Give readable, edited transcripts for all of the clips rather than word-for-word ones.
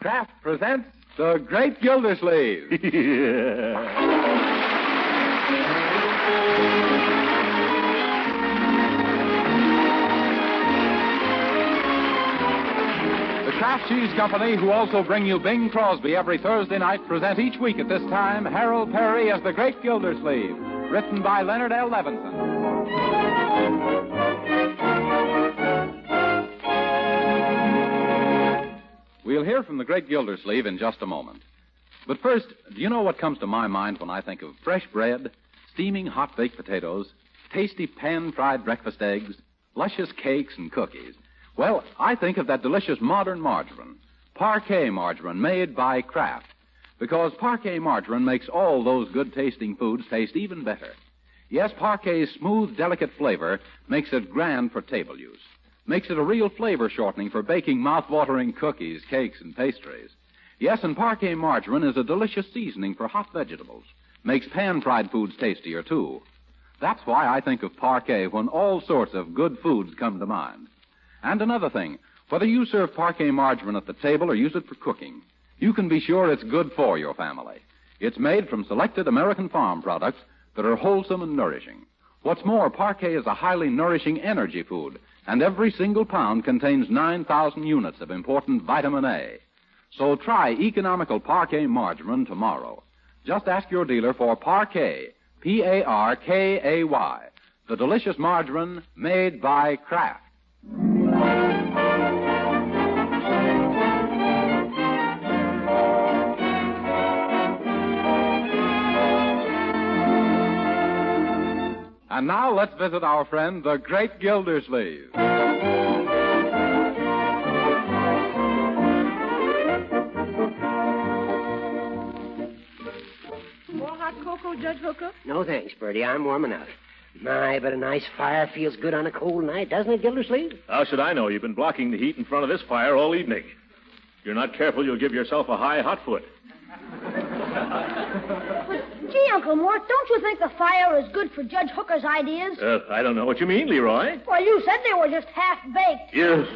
Kraft presents The Great Gildersleeve. The Kraft Cheese Company, who also bring you Bing Crosby every Thursday night, present each week at this time Harold Perry as The Great Gildersleeve, written by Leonard L. Levinson. We'll hear from the great Gildersleeve in just a moment. But first, do you know what comes to my mind when I think of fresh bread, steaming hot baked potatoes, tasty pan-fried breakfast eggs, luscious cakes and cookies? Well, I think of that delicious modern margarine, Parquet margarine made by Kraft, because Parquet margarine makes all those good-tasting foods taste even better. Yes, Parquet's smooth, delicate flavor makes it grand for table use. Makes it a real flavor shortening for baking mouth-watering cookies, cakes, and pastries. Yes, and Parquet margarine is a delicious seasoning for hot vegetables. Makes pan-fried foods tastier, too. That's why I think of Parquet when all sorts of good foods come to mind. And another thing, whether you serve Parquet margarine at the table or use it for cooking, you can be sure it's good for your family. It's made from selected American farm products that are wholesome and nourishing. What's more, Parquet is a highly nourishing energy food, and every single pound contains 9,000 units of important vitamin A. So try economical Parquet margarine tomorrow. Just ask your dealer for Parquet, P-A-R-K-A-Y, the delicious margarine made by Kraft. And now let's visit our friend, the great Gildersleeve. More hot cocoa, Judge Hooker? No, thanks, Bertie. I'm warm enough. My, but a nice fire feels good on a cold night, doesn't it, Gildersleeve? How should I know? You've been blocking the heat in front of this fire all evening. If you're not careful, you'll give yourself a high hot foot. Gee, Uncle Mort, don't you think the fire is good for Judge Hooker's ideas? I don't know what you mean, Leroy. Well, you said they were just half-baked. Yes.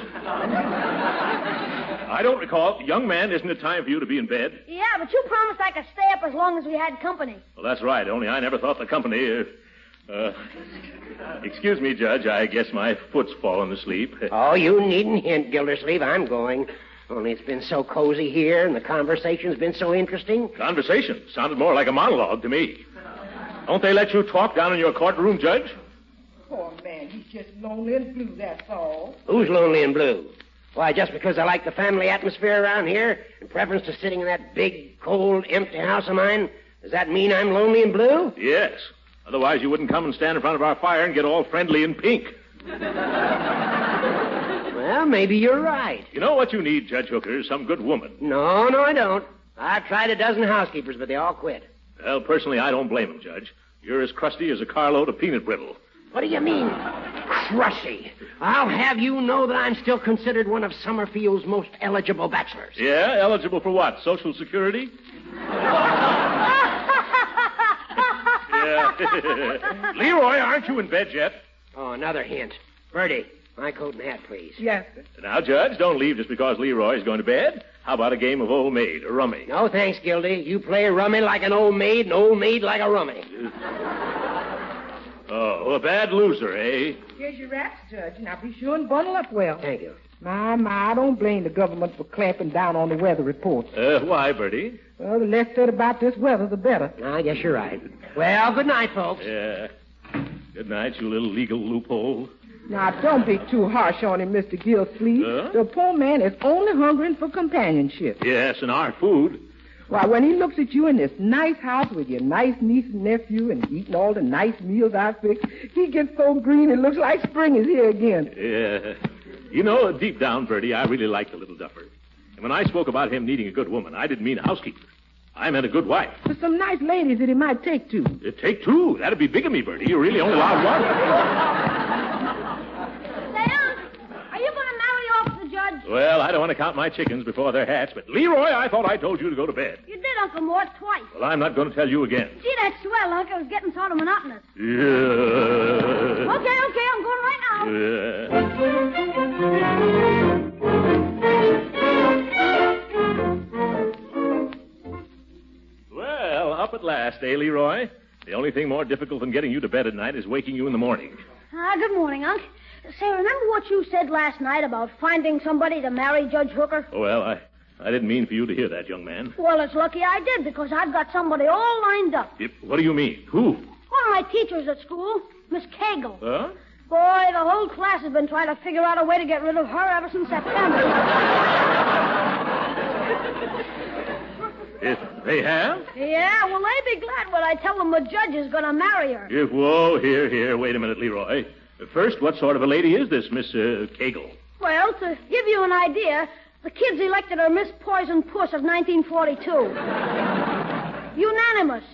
I don't recall. Young man, isn't it time for you to be in bed? Yeah, but you promised I could stay up as long as we had company. Well, that's right, only I never thought the company... Excuse me, Judge, I guess my foot's fallen asleep. Oh, you needn't hint, Gildersleeve. I'm going. Only it's been so cozy here, and the conversation's been so interesting. Conversation? Sounded more like a monologue to me. Don't they let you talk down in your courtroom, Judge? Poor man, he's just lonely and blue, that's all. Who's lonely and blue? Why, just because I like the family atmosphere around here, in preference to sitting in that big, cold, empty house of mine, does that mean I'm lonely and blue? Yes. Otherwise, you wouldn't come and stand in front of our fire and get all friendly and pink. Well, maybe you're right. You know what you need, Judge Hooker? Some good woman. No, I don't. I've tried a dozen housekeepers, but they all quit. Well, personally, I don't blame them, Judge. You're as crusty as a carload of peanut brittle. What do you mean, crusty? I'll have you know that I'm still considered one of Summerfield's most eligible bachelors. Yeah? Eligible for what? Social Security? Yeah. Leroy, aren't you in bed yet? Oh, another hint. Bertie, my coat and hat, please. Yes, sir. Now, Judge, don't leave just because Leroy's going to bed. How about a game of old maid, or rummy? No, thanks, Gildy. You play rummy like an old maid, and old maid like a rummy. Oh, a bad loser, eh? Here's your wraps, Judge. Now be sure and bundle up well. Thank you. My, I don't blame the government for clamping down on the weather reports. Why, Bertie? Well, the less said about this weather, the better. I guess you're right. Well, good night, folks. Yeah. Good night, you little legal loophole. Now, don't be too harsh on him, Mr. Gildersleeve. The poor man is only hungering for companionship. Yes, and our food. Why, when he looks at you in this nice house with your nice niece and nephew and eating all the nice meals I fixed, he gets so green it looks like spring is here again. Yeah. You know, deep down, Bertie, I really like the little duffer. And when I spoke about him needing a good woman, I didn't mean a housekeeper. I meant a good wife. There's some nice ladies that he might take to. Take two? That'd be bigamy, Bertie. You really only allowed one. Sam, are you going to marry off the judge? Well, I don't want to count my chickens before they're hatched, but Leroy, I thought I told you to go to bed. You did, Uncle Mort, twice. Well, I'm not going to tell you again. Gee, that's swell, Uncle. It's getting sort of monotonous. Yeah. Okay, I'm going right now. Yeah. at last, eh, Leroy? The only thing more difficult than getting you to bed at night is waking you in the morning. Good morning, Unc. Say, remember what you said last night about finding somebody to marry Judge Hooker? Well, I didn't mean for you to hear that, young man. Well, it's lucky I did, because I've got somebody all lined up. What do you mean? Who? One of my teachers at school, Miss Cagle. Huh? Boy, the whole class has been trying to figure out a way to get rid of her ever since September. If they have? Yeah, well, they be glad when I tell them the judge is going to marry her. Whoa, here. Wait a minute, Leroy. First, what sort of a lady is this, Miss Cagle? Well, to give you an idea, the kids elected her Miss Poison Puss of 1942. Unanimous.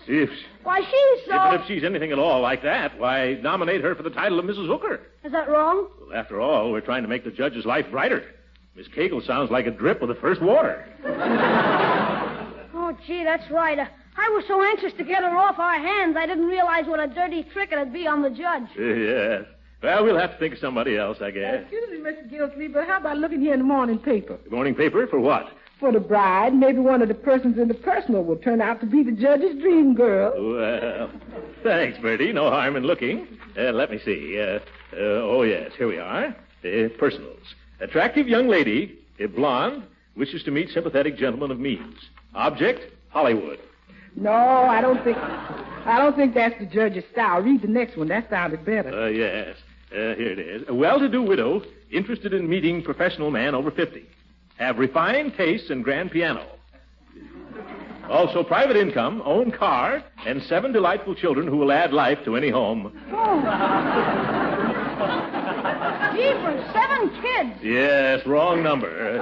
Why, she's so... But if she's anything at all like that, why nominate her for the title of Mrs. Hooker? Is that wrong? Well, after all, we're trying to make the judge's life brighter. Miss Cagle sounds like a drip with the first water. Oh, gee, that's right. I was so anxious to get her off our hands, I didn't realize what a dirty trick it'd be on the judge. Yes. Well, we'll have to think of somebody else, I guess. Excuse me, Mr. Gildersleeve, but how about looking here in the morning paper? The morning paper? For what? For the bride. Maybe one of the persons in the personal will turn out to be the judge's dream girl. Well, thanks, Bertie. No harm in looking. Let me see. Oh, yes, here we are. Personals. Attractive young lady, blonde, wishes to meet sympathetic gentleman of means. Object, Hollywood. No, I don't think that's the judge's style. Read the next one. That sounded better. Yes. Here it is. A well-to-do widow interested in meeting professional man over 50. Have refined tastes and grand piano. Also private income, own car, and 7 delightful children who will add life to any home. Oh. Jeepers, 7 kids. Yes, wrong number.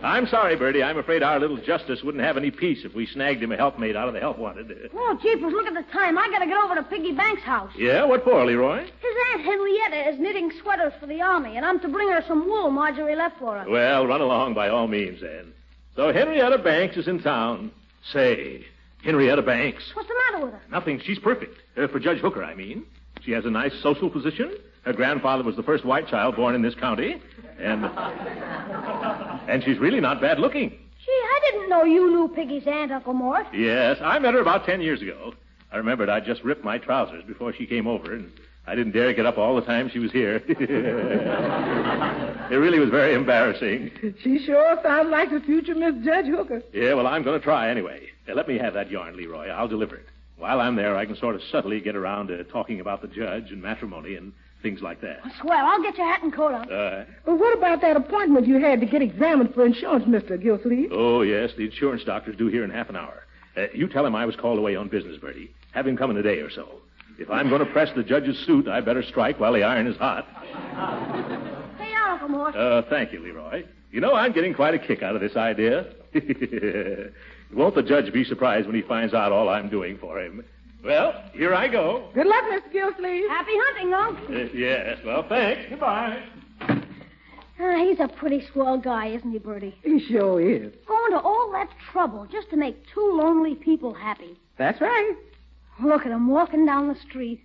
I'm sorry, Bertie. I'm afraid our little Justice wouldn't have any peace if we snagged him a helpmate out of the help wanted. Oh, Jeepers, look at the time. I gotta get over to Piggy Banks' house. Yeah? What for, Leroy? His Aunt Henrietta is knitting sweaters for the army, and I'm to bring her some wool Marjorie left for her. Well, run along by all means, then. So Henrietta Banks is in town. Say, Henrietta Banks. What's the matter with her? Nothing. She's perfect. For Judge Hooker, I mean. She has a nice social position. Her grandfather was the first white child born in this county. And she's really not bad looking. Gee, I didn't know you knew Piggy's aunt, Uncle Mort. Yes, I met her about 10 years ago. I remembered I'd just ripped my trousers before she came over, and I didn't dare get up all the time she was here. It really was very embarrassing. She sure sounds like the future Miss Judge Hooker. Yeah, well, I'm going to try anyway. Let me have that yarn, Leroy. I'll deliver it. While I'm there, I can sort of subtly get around to talking about the judge and matrimony and things like that. Swell. I'll get your hat and coat on. Well, what about that appointment you had to get examined for insurance, Mr. Gildersleeve? Oh, yes. The insurance doctor's due here in half an hour. You tell him I was called away on business, Bertie. Have him come in a day or so. If I'm going to press the judge's suit, I better strike while the iron is hot. Hey, Uncle Mort. Thank you, Leroy. You know, I'm getting quite a kick out of this idea. Won't the judge be surprised when he finds out all I'm doing for him? Well, here I go. Good luck, Mr. Gildersleeve. Happy hunting, Unc. Yes, well, thanks. Goodbye. He's a pretty swell guy, isn't he, Bertie? He sure is. Going to all that trouble just to make 2 lonely people happy. That's right. Look at him walking down the street.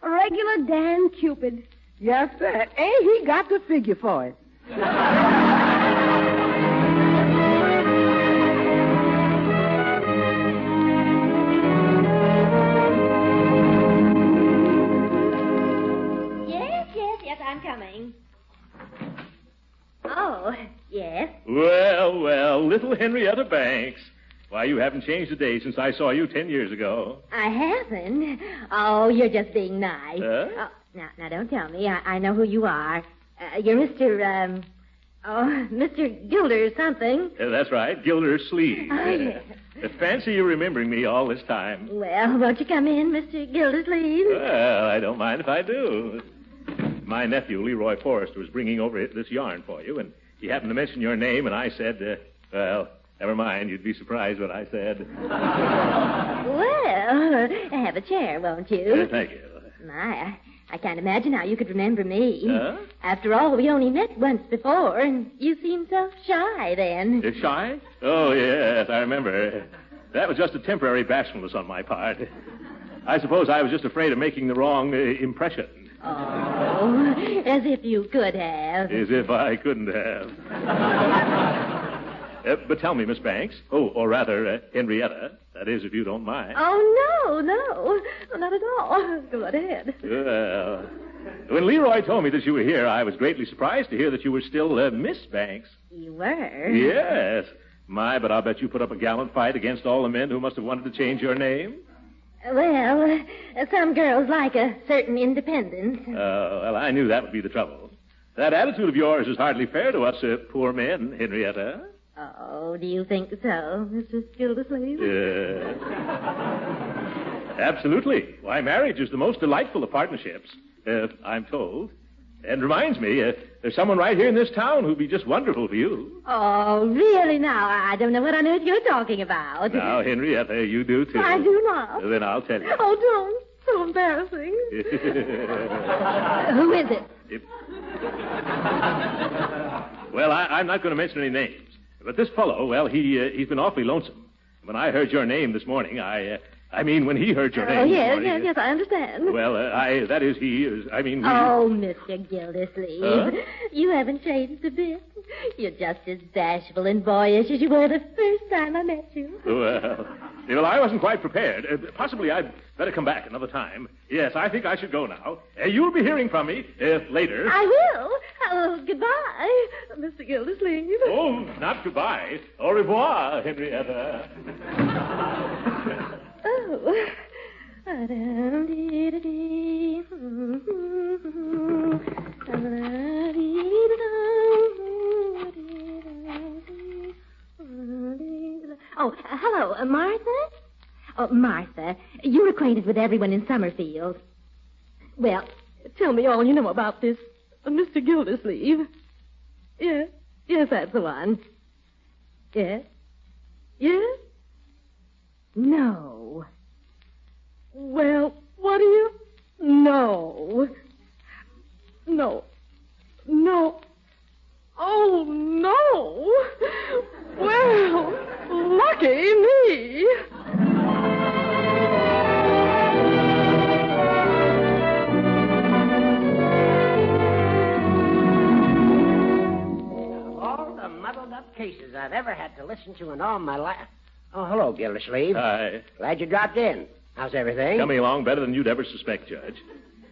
A regular Dan Cupid. Yes, sir. And he got the figure for it. Yes, I'm coming. Oh, yes. Well, little Henrietta Banks. Why, you haven't changed a day since I saw you 10 years ago. I haven't. Oh, you're just being nice. Huh? Oh, now, don't tell me. I know who you are. You're Mr. Mr. Gilder something. That's right, Gildersleeve. Oh, yes. Fancy you remembering me all this time. Well, won't you come in, Mr. Gildersleeve? Well, I don't mind if I do. My nephew, Leroy Forrester, was bringing over this yarn for you, and he happened to mention your name, and I said, well, never mind. You'd be surprised what I said. Well, have a chair, won't you? Thank you. My, I can't imagine how you could remember me. Huh? After all, we only met once before, and you seemed so shy then. Shy? Oh, yes, I remember. That was just a temporary bashfulness on my part. I suppose I was just afraid of making the wrong impression. Oh, as if you could have. As if I couldn't have. But tell me, Miss Banks, or rather, Henrietta, that is, if you don't mind. Oh, no, not at all. Go right ahead. Well, when Leroy told me that you were here, I was greatly surprised to hear that you were still Miss Banks. You were? Yes. My, but I'll bet you put up a gallant fight against all the men who must have wanted to change your name. Well, some girls like a certain independence. Well, I knew that would be the trouble. That attitude of yours is hardly fair to us poor men, Henrietta. Oh, do you think so, Mr. Gildersleeve? Yes. Absolutely. Why, marriage is the most delightful of partnerships, I'm told. And reminds me, there's someone right here in this town who'd be just wonderful for you. Oh, really now? I don't know what on earth you're talking about. Now, Henrietta, you do, too. I do not. Then I'll tell you. Oh, don't. So embarrassing. Who is it? Well, I'm not going to mention any names. But this fellow, well, he's been awfully lonesome. When I heard your name this morning, when he heard your name Oh, this yes, morning... yes, I understand. Well, we... Oh, Mr. Gildersleeve, you haven't changed a bit. You're just as bashful and boyish as you were the first time I met you. Well, I wasn't quite prepared. Possibly I'd better come back another time. Yes, I think I should go now. You'll be hearing from me later. I will. Oh, goodbye, Mr. Gildersleeve. Oh, not goodbye. Au revoir, Henrietta. Oh. Oh, hello, Martha? Oh, Martha, you're acquainted with everyone in Summerfield. Well, tell me all you know about this Mr. Gildersleeve. Yes, that's the one. Yes? Yes? No. Well, what do you... No. No. No. Oh, no. Well, lucky me. All the muddled-up cases I've ever had to listen to in all my life. Oh, hello, Gildersleeve. Hi. Glad you dropped in. How's everything? Coming along better than you'd ever suspect, Judge.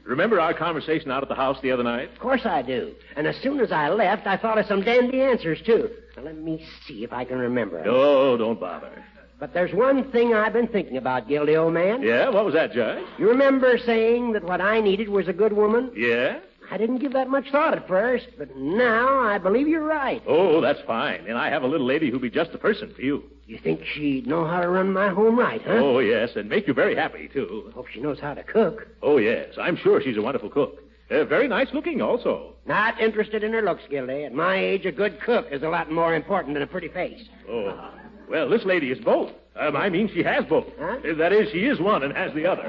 Remember our conversation out at the house the other night? Of course I do. And as soon as I left, I thought of some dandy answers, too. Now, let me see if I can remember 'em. Oh, don't bother. But there's one thing I've been thinking about, Gildy, old man. Yeah? What was that, Judge? You remember saying that what I needed was a good woman? Yeah? I didn't give that much thought at first, but now I believe you're right. Oh, that's fine. And I have a little lady who'd be just the person for you. You think she'd know how to run my home right, huh? Oh, yes, and make you very happy, too. Hope she knows how to cook. Oh, yes. I'm sure she's a wonderful cook. Very nice looking, also. Not interested in her looks, Gildy. At my age, a good cook is a lot more important than a pretty face. Oh. Well, this lady is both. She has both. Huh? That is, she is one and has the other.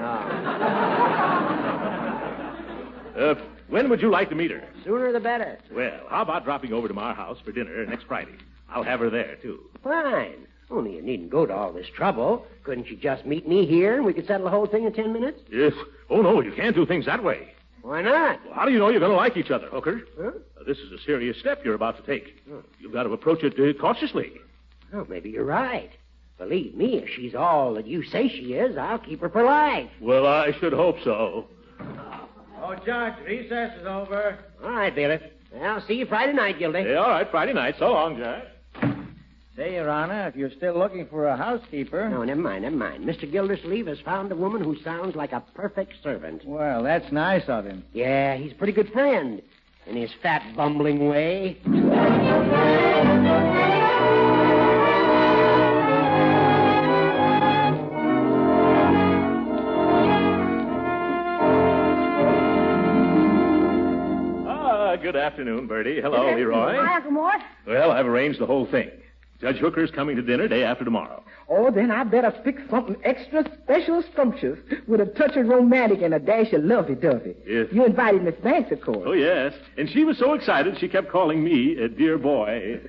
Oh. When would you like to meet her? Sooner the better. Well, how about dropping over to my house for dinner next Friday? I'll have her there, too. Fine. Only you needn't go to all this trouble. Couldn't you just meet me here and we could settle the whole thing in 10 minutes? Yes. Oh, no, you can't do things that way. Why not? Well, how do you know you're going to like each other, Hooker? Huh? This is a serious step you're about to take. You've got to approach it cautiously. Oh, maybe you're right. Believe me, if she's all that you say she is, I'll keep her for life. Well, I should hope so. Oh, Judge, recess is over. All right, Bailiff. I'll see you Friday night, Gildy. Hey, all right, Friday night. So long, Judge. Say, Your Honor, if you're still looking for a housekeeper... No, never mind. Mr. Gildersleeve has found a woman who sounds like a perfect servant. Well, that's nice of him. Yeah, he's a pretty good friend. In his fat, bumbling way. Good afternoon, Bertie. Hello, Leroy. Hi, Uncle Mort. Well, I've arranged the whole thing. Judge Hooker's coming to dinner day after tomorrow. Oh, then I better fix something extra special scrumptious with a touch of romantic and a dash of lovey-dovey. Yes. You invited Miss Banks, of course. Oh, yes. And she was so excited she kept calling me a dear boy.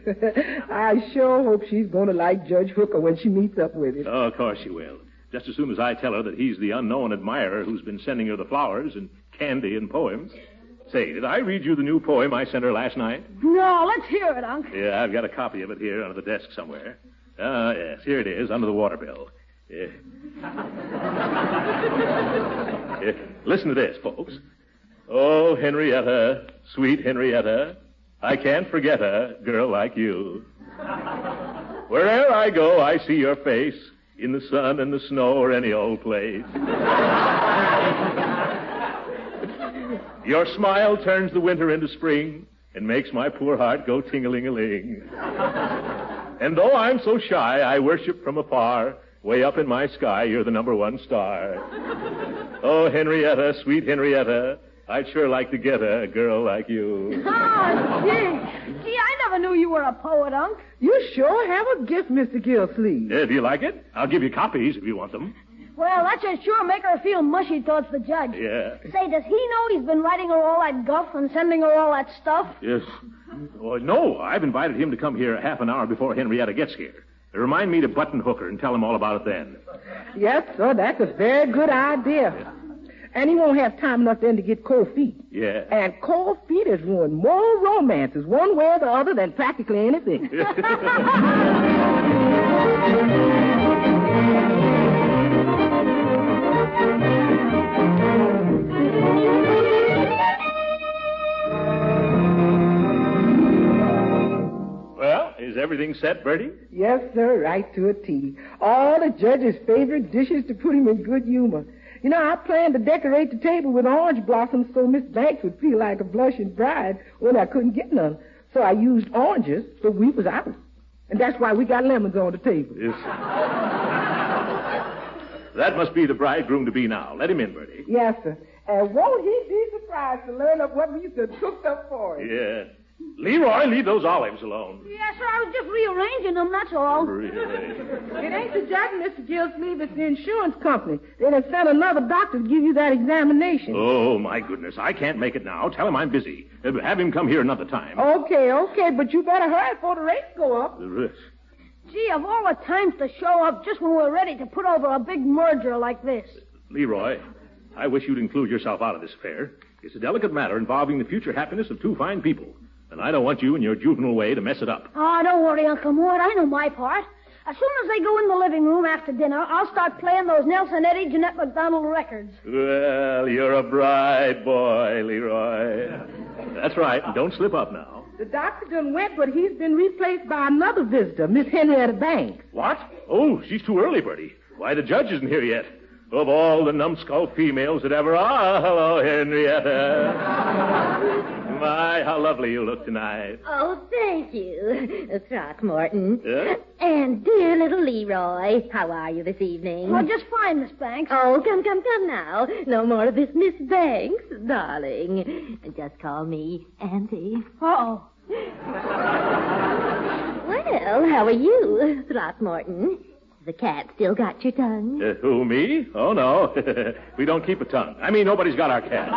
I sure hope she's going to like Judge Hooker when she meets up with him. Oh, of course she will. Just as soon as I tell her that he's the unknown admirer who's been sending her the flowers and candy and poems. Say, did I read you the new poem I sent her last night? No, let's hear it, Unc. Yeah, I've got a copy of it here under the desk somewhere. Yes, here it is, under the water bill. Yeah. Yeah, listen to this, folks. Oh, Henrietta, sweet Henrietta, I can't forget a girl like you. Wherever I go, I see your face, in the sun and the snow or any old place. Your smile turns the winter into spring and makes my poor heart go ting-a-ling-a-ling. And though I'm so shy, I worship from afar. Way up in my sky, you're the number one star. Oh, Henrietta, sweet Henrietta, I'd sure like to get a girl like you. Oh, gee. Gee, I never knew you were a poet, Unc. You sure have a gift, Mr. Gildersleeve. Yeah, do you like it? I'll give you copies if you want them. Well, that should sure make her feel mushy towards the judge. Yeah. Say, does he know he's been writing her all that guff and sending her all that stuff? Yes. Oh, no, I've invited him to come here half an hour before Henrietta gets here. Remind me to button hook her and tell him all about it then. Yes, sir, that's a very good idea. And he won't have time enough then to get cold feet. Yeah. And cold feet has ruined more romances one way or the other than practically anything. Well, is everything set, Bertie? Yes, sir, right to a T. All the judge's favorite dishes to put him in good humor. You know, I planned to decorate the table with orange blossoms so Miss Banks would feel like a blushing bride when I couldn't get none. So I used oranges, but we was out. And that's why we got lemons on the table. Yes. That must be the bridegroom-to-be now. Let him in, Bertie. Yes, sir. And won't he be surprised to learn of what we cooked up for him? Yeah. Leroy, leave those olives alone. Yes, sir, I was just rearranging them, that's all. Really? It ain't the judge, Mr. Gildersleeve, it's the insurance company. They done sent another doctor to give you that examination. Oh, my goodness. I can't make it now. Tell him I'm busy. Have him come here another time. Okay, but you better hurry before the rates go up. The risk. Gee, of all the times to show up just when we're ready to put over a big merger like this. Leroy, I wish you'd include yourself out of this affair. It's a delicate matter involving the future happiness of two fine people. And I don't want you in your juvenile way to mess it up. Oh, don't worry, Uncle Mort. I know my part. As soon as they go in the living room after dinner, I'll start playing those Nelson Eddy, Jeanette MacDonald records. Well, you're a bright boy, Leroy. That's right. Don't slip up now. The doctor done went, but he's been replaced by another visitor, Miss Henrietta Banks. What? Oh, she's too early, Bertie. Why, the judge isn't here yet. Of all the numbskull females that ever are. Hello, Henrietta. My, how lovely you look tonight. Oh, thank you, Throckmorton. Yeah? And dear little Leroy, how are you this evening? Oh, just fine, Miss Banks. Oh, come now. No more of this Miss Banks, darling. Just call me Auntie. Uh-oh. Well, how are you, Throckmorton? The cat still got your tongue? Who, me? Oh, no. We don't keep a tongue. I mean, nobody's got our cat.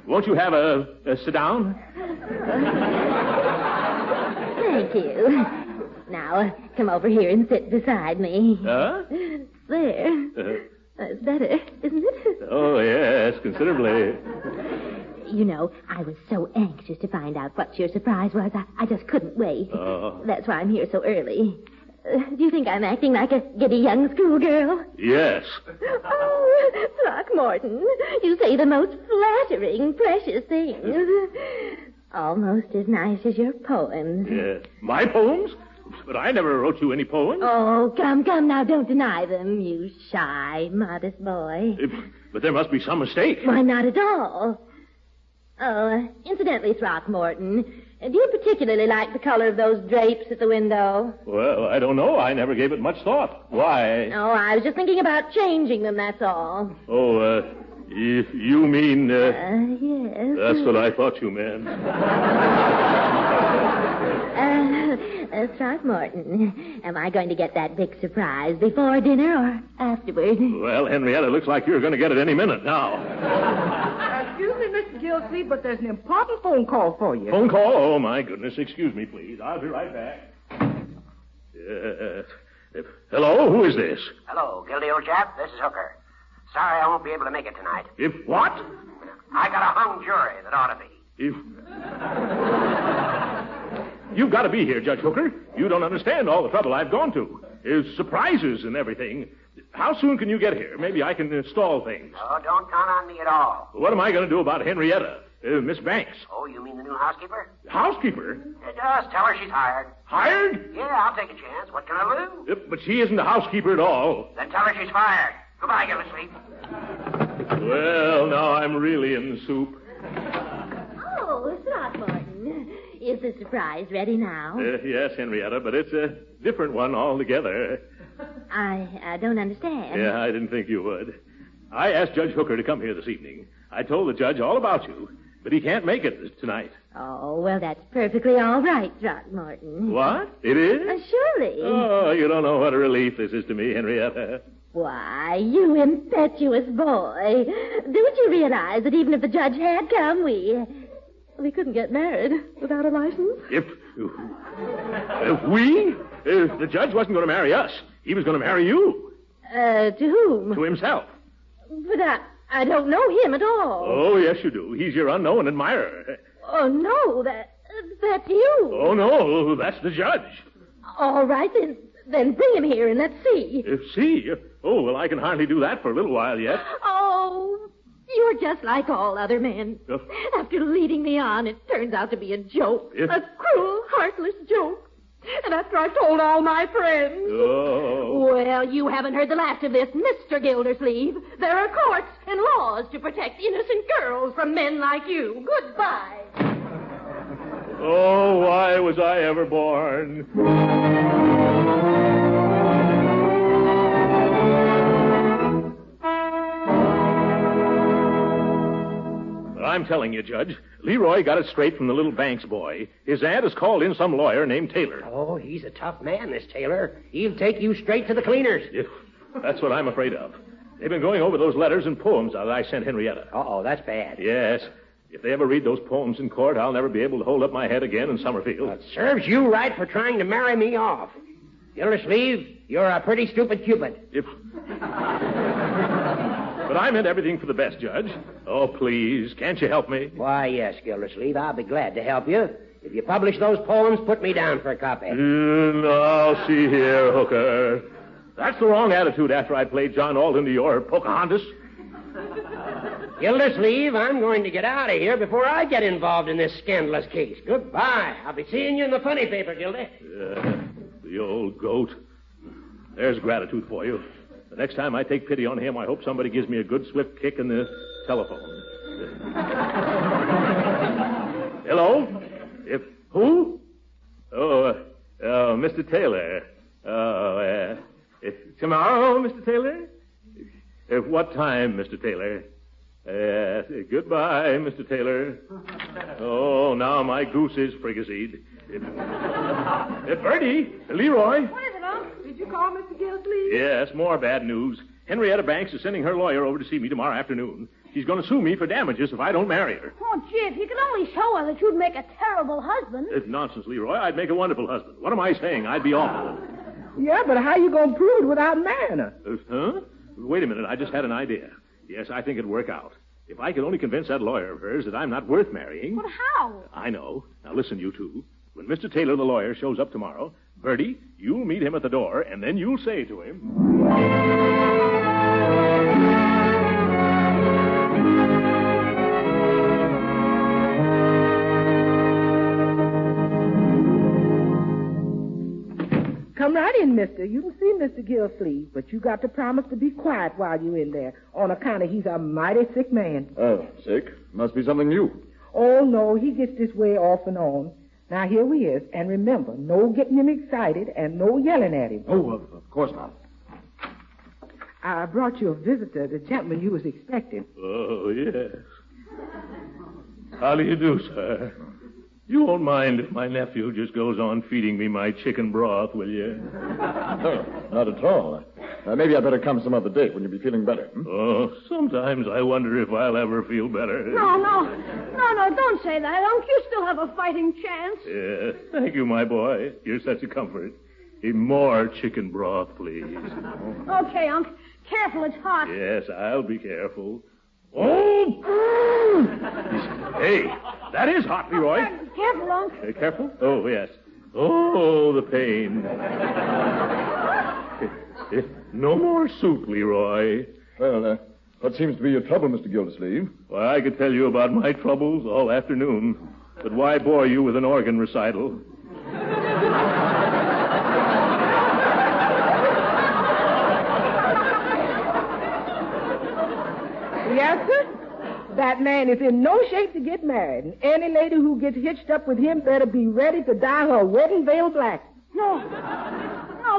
Won't you have a sit down? Thank you. Now, come over here and sit beside me. Huh? There. That's better, isn't it? Oh, yes, considerably. You know, I was so anxious to find out what your surprise was. I just couldn't wait. Oh. That's why I'm here so early. Do you think I'm acting like a giddy young schoolgirl? Yes. Oh, Throckmorton, you say the most flattering, precious things. Almost as nice as your poems. My poems? But I never wrote you any poems. Oh, come now, don't deny them, you shy, modest boy. But there must be some mistake. Why, not at all. Oh, incidentally, Throckmorton, do you particularly like the color of those drapes at the window? Well, I don't know. I never gave it much thought. Why? Oh, I was just thinking about changing them, that's all. Oh, you mean... Yes. That's what I thought you meant. Throckmorton, am I going to get that big surprise before dinner or afterward? Well, Henrietta, looks like you're going to get it any minute now. Excuse me, Mr. Gildersleeve, but there's an important phone call for you. Phone call? Oh, my goodness. Excuse me, please. I'll be right back. Hello? Who is this? Hello, Gildy, old chap. This is Hooker. Sorry I won't be able to make it tonight. What? I got a hung jury that ought to be. You've got to be here, Judge Hooker. You don't understand all the trouble I've gone to. There's surprises and everything. How soon can you get here? Maybe I can install things. Oh, don't count on me at all. What am I going to do about Henrietta, Miss Banks? Oh, you mean the new housekeeper? Housekeeper? Just tell her she's hired. Hired? Yeah, I'll take a chance. What can I lose? But she isn't a housekeeper at all. Then tell her she's fired. Goodbye, Gildersleeve. Well, now I'm really in the soup. Oh, Throckmorton. Is the surprise ready now? Yes, Henrietta, but it's a different one altogether. I don't understand. Yeah, I didn't think you would. I asked Judge Hooker to come here this evening. I told the judge all about you, but he can't make it tonight. Oh, well, that's perfectly all right, Throckmorton. What? It is? Surely. Oh, you don't know what a relief this is to me, Henrietta. Why, you impetuous boy. Don't you realize that even if the judge had come, we couldn't get married without a license? If the judge wasn't going to marry us. He was going to marry you. To whom? To himself. But I don't know him at all. Oh, yes, you do. He's your unknown admirer. Oh, no, that's you. Oh, no, that's the judge. All right, then bring him here and let's see. See? Oh, well, I can hardly do that for a little while yet. Oh, you're just like all other men. After leading me on, it turns out to be a joke. A cruel, heartless joke. And after I've told all my friends. Oh. Well, you haven't heard the last of this, Mr. Gildersleeve. There are courts and laws to protect innocent girls from men like you. Goodbye. Oh, why was I ever born? I'm telling you, Judge, Leroy got it straight from the little Banks boy. His aunt has called in some lawyer named Taylor. Oh, he's a tough man, this Taylor. He'll take you straight to the cleaners. Yeah, that's what I'm afraid of. They've been going over those letters and poems that I sent Henrietta. Uh-oh, that's bad. Yes. If they ever read those poems in court, I'll never be able to hold up my head again in Summerfield. It serves you right for trying to marry me off. Gildersleeve, you're a pretty stupid Cupid. But I meant everything for the best, Judge. Oh, please, can't you help me? Why, yes, Gildersleeve, I'll be glad to help you. If you publish those poems, put me down for a copy. Now, see here, Hooker. That's the wrong attitude after I played John Alden to your Pocahontas. Gildersleeve, I'm going to get out of here before I get involved in this scandalous case. Goodbye. I'll be seeing you in the funny paper, Gildy. The old goat. There's gratitude for you. The next time I take pity on him, I hope somebody gives me a good swift kick in the telephone. Hello? Who? Oh, Mr. Taylor. Tomorrow, Mr. Taylor? What time, Mr. Taylor? Goodbye, Mr. Taylor. Oh, now my goose is fricasseed. Bertie, Leroy. What is it, Unc? Did you call Mr. Gildersleeve? Yes, more bad news. Henrietta Banks is sending her lawyer over to see me tomorrow afternoon. She's going to sue me for damages if I don't marry her. Oh, gee, if you could only show her that you'd make a terrible husband. It's nonsense, Leroy. I'd make a wonderful husband. What am I saying? I'd be awful. Yeah, but how you going to prove it without marrying her? Huh? Wait a minute. I just had an idea. Yes, I think it'd work out. If I could only convince that lawyer of hers that I'm not worth marrying. But how? I know. Now listen, you two. When Mr. Taylor, the lawyer, shows up tomorrow, Bertie, you'll meet him at the door, and then you'll say to him... Come right in, mister. You can see Mr. Gildersleeve, but you got to promise to be quiet while you're in there, on account of he's a mighty sick man. Oh, sick? Must be something new. Oh, no, he gets this way off and on. Now, here he is, and remember, no getting him excited and no yelling at him. Oh, of course not. I brought you a visitor, the gentleman you was expecting. Oh, yes. How do you do, sir? You won't mind if my nephew just goes on feeding me my chicken broth, will you? No, not at all. Maybe I'd better come some other day when you'll be feeling better. Oh, sometimes I wonder if I'll ever feel better. No, don't say that, Unc. You still have a fighting chance. Yes, thank you, my boy. You're such a comfort. More chicken broth, please. Okay, Unc. Careful, it's hot. Yes, I'll be careful. Oh! Hey, that is hot, Leroy. Careful, Unc. Careful? Oh, yes. Oh, the pain. No more soup, Leroy. Well, what seems to be your trouble, Mr. Gildersleeve? Well, I could tell you about my troubles all afternoon, but why bore you with an organ recital? Yes, sir. That man is in no shape to get married. And any lady who gets hitched up with him better be ready to dye her wedding veil black. No,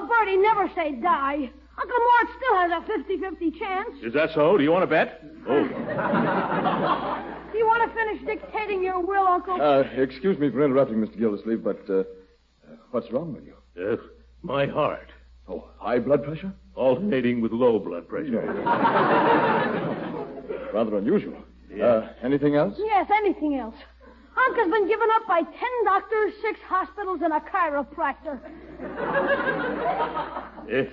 Bertie, never say die. Uncle Mort still has a 50-50 chance. Is that so? Do you want to bet? Oh. Do you want to finish dictating your will, Uncle? Excuse me for interrupting, Mr. Gildersleeve, but what's wrong with you? My heart. Oh, high blood pressure? Alternating with low blood pressure. Rather unusual. Yeah. Anything else? Yes, anything else. Uncle's been given up by 10 doctors, 6 hospitals, and a chiropractor.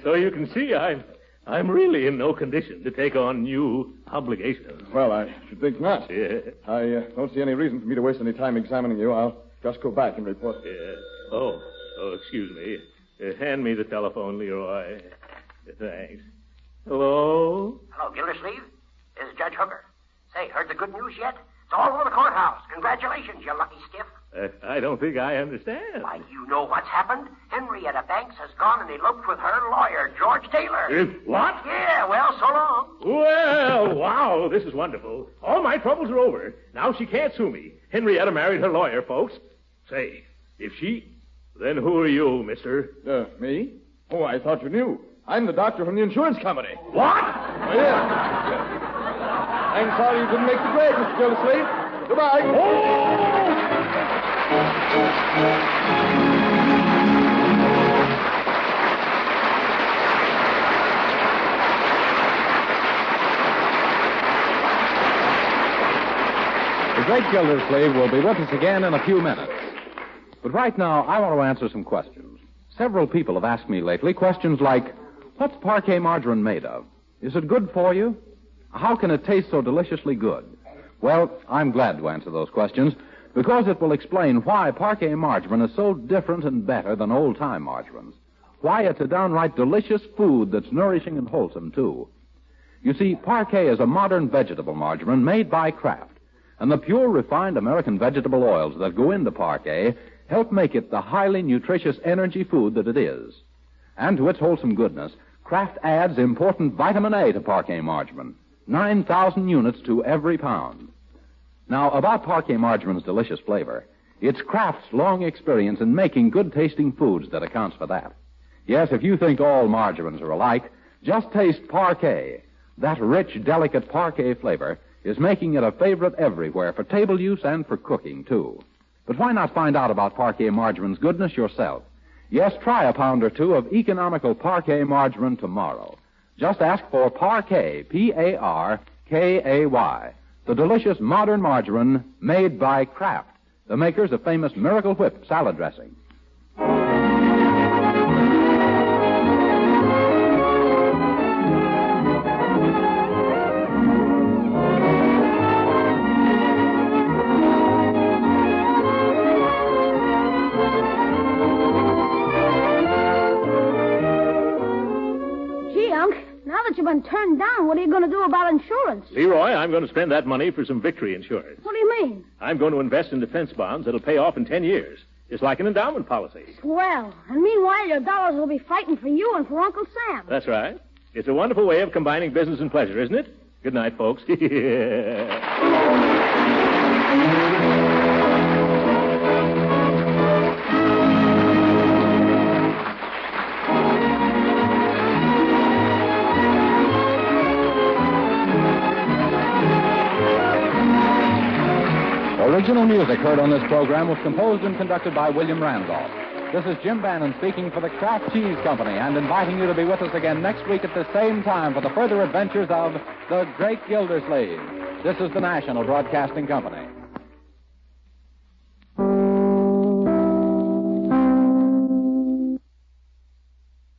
So you can see I'm really in no condition to take on new obligations. Well, I should think not. Yeah. I don't see any reason for me to waste any time examining you. I'll just go back and report. Oh, excuse me. Hand me the telephone, Leroy. Thanks. Hello? Hello, Gildersleeve. This is Judge Hooker. Say, heard the good news yet? It's all over the courthouse. Congratulations, you lucky stiff. I don't think I understand. Why, you know what's happened. Henrietta Banks has gone and eloped with her lawyer, George Taylor. What? Yeah, well, so long. Well, wow, this is wonderful. All my troubles are over. Now she can't sue me. Henrietta married her lawyer, folks. Say, if she... Then who are you, mister? Me? Oh, I thought you knew. I'm the doctor from the insurance company. What? Oh, yeah. I'm sorry you couldn't make the grade, Mr. Gildersleeve. Goodbye. The great Gildersleeve will be with us again in a few minutes. But right now, I want to answer some questions. Several people have asked me lately questions like, what's parquet margarine made of? Is it good for you? How can it taste so deliciously good? Well, I'm glad to answer those questions because it will explain why parquet margarine is so different and better than old-time margarines. Why it's a downright delicious food that's nourishing and wholesome, too. You see, parquet is a modern vegetable margarine made by Kraft, and the pure, refined American vegetable oils that go into parquet help make it the highly nutritious energy food that it is. And to its wholesome goodness, Kraft adds important vitamin A to parquet margarine, 9,000 units to every pound. Now, about parquet margarine's delicious flavor, it's Kraft's long experience in making good-tasting foods that accounts for that. Yes, if you think all margarines are alike, just taste parquet. That rich, delicate parquet flavor is making it a favorite everywhere for table use and for cooking, too. But why not find out about parquet margarine's goodness yourself? Yes, try a pound or two of economical parquet margarine tomorrow. Just ask for Parquet, Parkay, the delicious modern margarine made by Kraft, the makers of famous Miracle Whip salad dressing. You've been turned down. What are you going to do about insurance? Leroy, I'm going to spend that money for some victory insurance. What do you mean? I'm going to invest in defense bonds that'll pay off in 10 years. It's like an endowment policy. Swell. And meanwhile, your dollars will be fighting for you and for Uncle Sam. That's right. It's a wonderful way of combining business and pleasure, isn't it? Good night, folks. Original music heard on this program was composed and conducted by William Randolph. This is Jim Bannon speaking for the Kraft Cheese Company and inviting you to be with us again next week at the same time for the further adventures of the Great Gildersleeve. This is the National Broadcasting Company.